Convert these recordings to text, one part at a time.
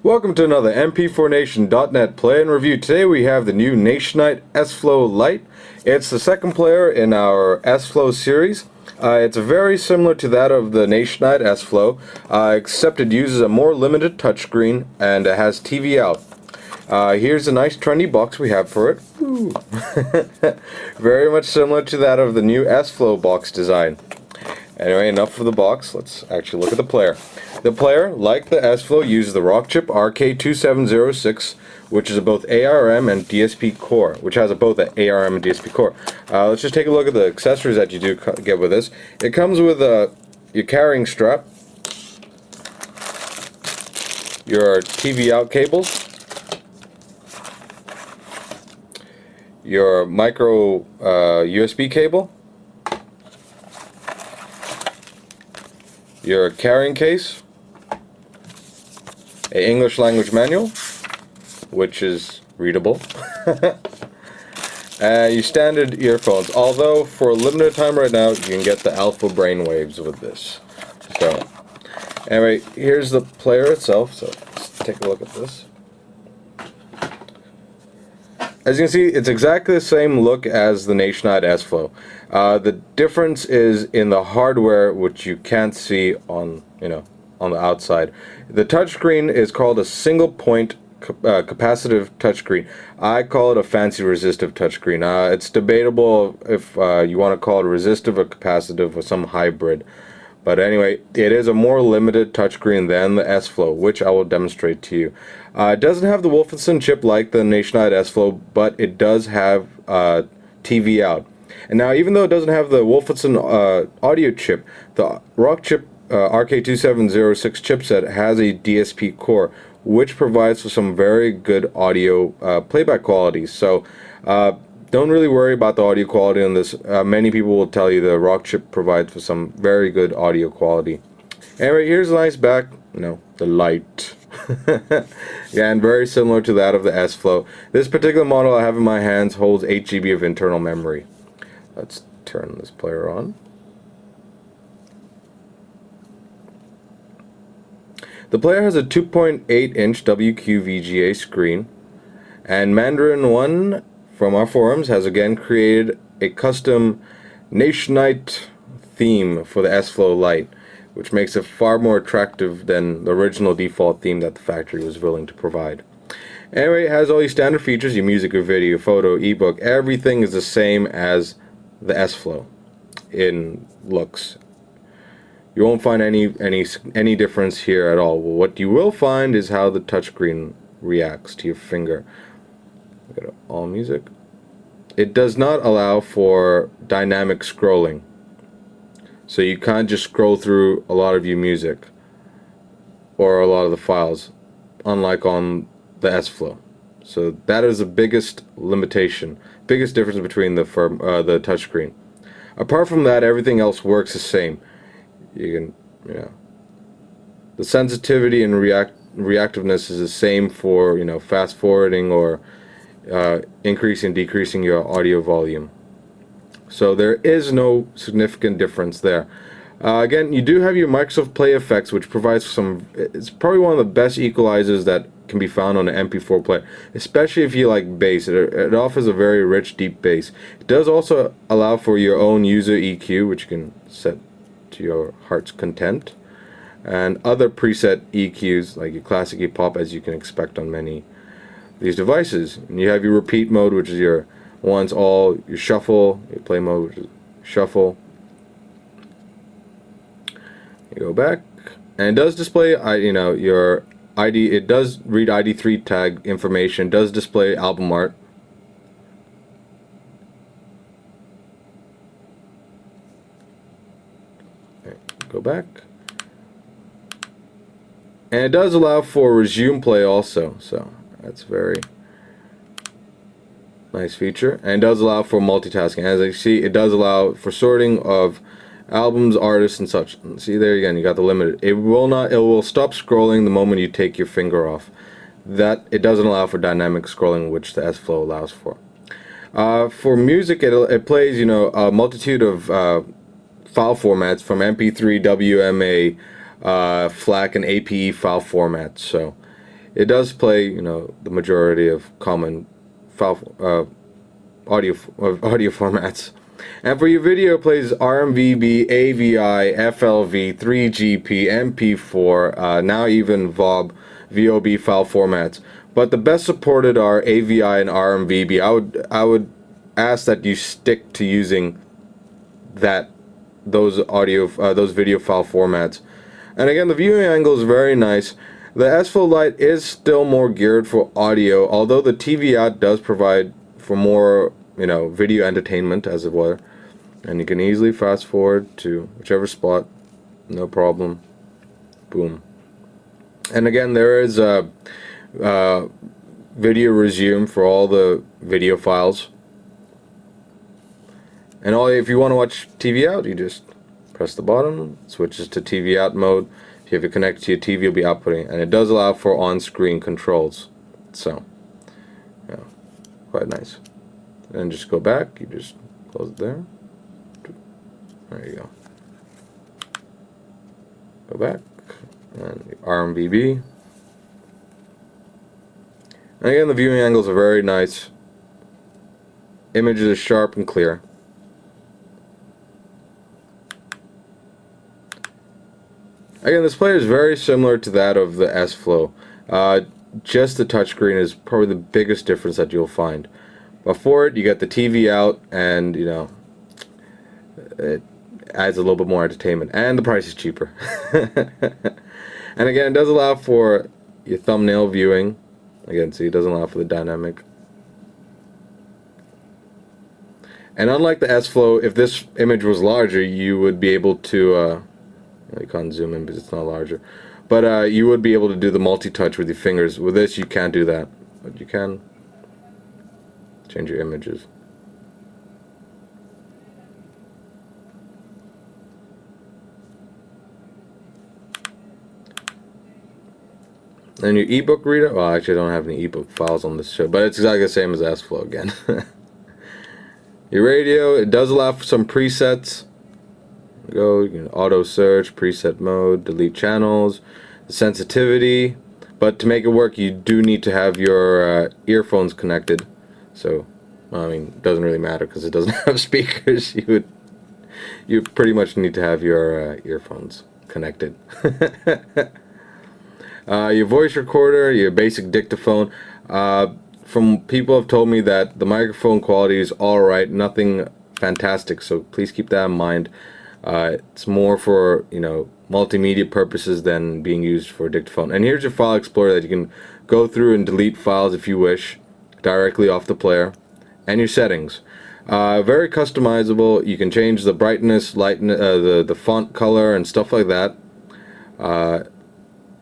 Welcome to another MP4Nation.net play and review. Today we have the new Nationite S Flo LITE. It's the second player in our S Flo series. It's very similar to that of the Nationite S Flo, except it uses a more limited touchscreen and it has TV out. Here's a nice trendy box we have for it. Very much similar to that of the new S Flo box design. Anyway, enough of the box. Let's actually look at the player. The player, like the S Flo, uses the Rockchip RK2706, which is both ARM and DSP core, which has both an ARM and DSP core. Let's just take a look at the accessories that you do get with this. It comes with your carrying strap, your TV out cables, your micro USB cable, your carrying case, an English language manual, which is readable, and your standard earphones, although for a limited time right now you can get the alpha brainwaves with this. So anyway, here's the player itself, so let's take a look at this. As you can see, it's exactly the same look as the Nationite S Flo. The difference is in the hardware, which you can't see on the outside. The touchscreen is called a single point capacitive touchscreen. I call it a fancy resistive touchscreen. It's debatable if you want to call it resistive or capacitive or some hybrid. But anyway, it is a more limited touchscreen than the S Flo, which I will demonstrate to you. It doesn't have the Wolfson chip like the Nationite S Flo, but it does have TV out. And now, even though it doesn't have the Wolfson audio chip, the Rockchip RK2706 chipset has a DSP core, which provides for some very good audio playback quality. So don't really worry about the audio quality on this. Many people will tell you the Rockchip provides for some very good audio quality. Anyway, here's a nice back, the light. Yeah, and very similar to that of the S Flo. This particular model I have in my hands holds 8 GB of internal memory. Let's turn this player on. The player has a 2.8-inch WQVGA screen, and Mandarin1 from our forums has again created a custom Nationite theme for the S Flo LITE, which makes it far more attractive than the original default theme that the factory was willing to provide. Anyway, it has all these standard features, your music, your video, photo, ebook, everything is the same as the S Flo in looks. You won't find any difference here at all. What you will find is how the touchscreen reacts to your finger. Go to all music. It does not allow for dynamic scrolling, so you can't just scroll through a lot of your music or a lot of the files, unlike on the S Flo. So that is the biggest limitation, biggest difference between the touchscreen. Apart from that, everything else works the same. You can, the sensitivity and reactiveness is the same for fast forwarding or increasing, decreasing your audio volume. So there is no significant difference there. Again, you do have your Microsoft Play effects, which provides it's probably one of the best equalizers that can be found on an MP4 player, especially if you like bass. It offers a very rich, deep bass. It does also allow for your own user EQ, which you can set to your heart's content, and other preset EQs like your classic E-pop, as you can expect on many of these devices. And you have your repeat mode, which is your once all, your shuffle, your play mode, which is shuffle. You go back, and it does display your ID. It does read ID3 tag information. It does display album art. Go back, and it does allow for resume play also, so that's very nice feature. And it does allow for multitasking. As you see, it does allow for sorting of albums, artists, and such. And see there again, you got the limited. It will stop scrolling the moment you take your finger off. That it doesn't allow for dynamic scrolling, which the S Flo allows for. For music, it plays a multitude of file formats from MP3, WMA, FLAC, and APE file formats. So it does play, you know, the majority of common file, audio formats. And for your video, it plays RMVB, AVI, FLV, 3GP, MP4, now even VOB file formats. But the best supported are AVI and RMVB. I would ask that you stick to using those video file formats. And again, the viewing angle is very nice. The Flo LITE is still more geared for audio, although the TV out does provide for more, you know, video entertainment, as it were. And you can easily fast forward to whichever spot, no problem. Boom. And again, there is a video resume for all the video files. And if you want to watch TV out, you just press the button, switches to TV out mode. If you have it connected to your TV, you'll be outputting, and it does allow for on-screen controls. So, yeah, quite nice. And just go back. You just close it there. There you go. Go back, and RMVB. And again, the viewing angles are very nice. Images are sharp and clear. Again, this player is very similar to that of the S Flo. Just the touchscreen is probably the biggest difference that you'll find. Before it, you get the TV out, and you know, it adds a little bit more entertainment, and the price is cheaper. And again, it does allow for your thumbnail viewing. Again, see, it doesn't allow for the dynamic. And unlike the S Flo, if this image was larger, you would be able to you can't zoom in because it's not larger, but you would be able to do the multi-touch with your fingers. With this, you can't do that, but you can change your images. And your ebook reader, well, actually I don't have any ebook files on this show, but it's exactly the same as S Flo again. Your radio, it does allow for some presets. You can auto search, preset mode, delete channels, the sensitivity, but to make it work you do need to have your earphones connected. So I mean, it doesn't really matter because it doesn't have speakers. You pretty much need to have your earphones connected. Your voice recorder, your basic dictaphone. From people have told me that the microphone quality is alright, nothing fantastic, so please keep that in mind. It's more for, you know, multimedia purposes than being used for a dictaphone. And here's your file explorer that you can go through and delete files if you wish directly off the player. And your settings. Very customizable. You can change the brightness, lightness, the font color and stuff like that.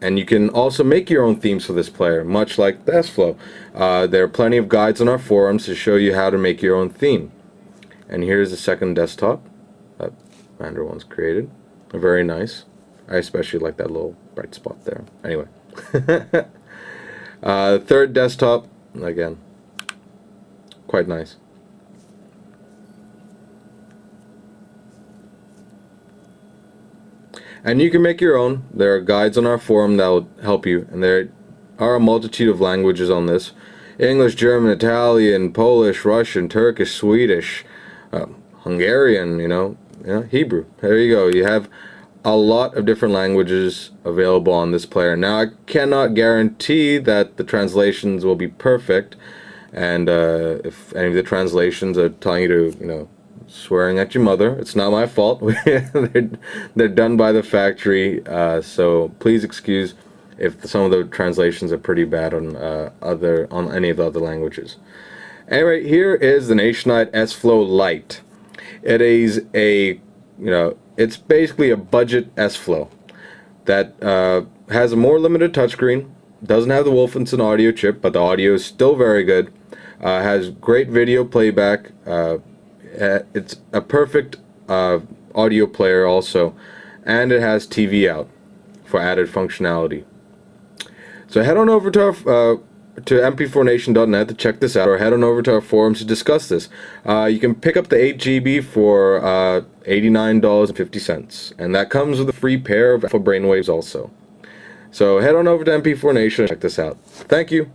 And you can also make your own themes for this player, much like the S Flo. There are plenty of guides on our forums to show you how to make your own theme. And here's the second desktop that Mander once created. Very nice. I especially like that little bright spot there. Anyway. Third desktop, again, quite nice. And you can make your own. There are guides on our forum that will help you, and there are a multitude of languages on this. English, German, Italian, Polish, Russian, Turkish, Swedish, Hungarian, Hebrew. There you go. You have a lot of different languages available on this player. Now, I cannot guarantee that the translations will be perfect, and if any of the translations are telling you to, swearing at your mother, it's not my fault. they're done by the factory, so please excuse if some of the translations are pretty bad on any of the other languages. Anyway, here is the Nationite S Flo LITE. It is it's basically a budget S Flo that has a more limited touchscreen, doesn't have the Wolfson audio chip, but the audio is still very good, has great video playback, it's a perfect audio player also, and it has TV out for added functionality. So head on over to mp4nation.net to check this out, or head on over to our forums to discuss this. You can pick up the 8 GB for $89.50, and that comes with a free pair of alpha brainwaves also. So head on over to MP4 Nation and check this out. Thank you.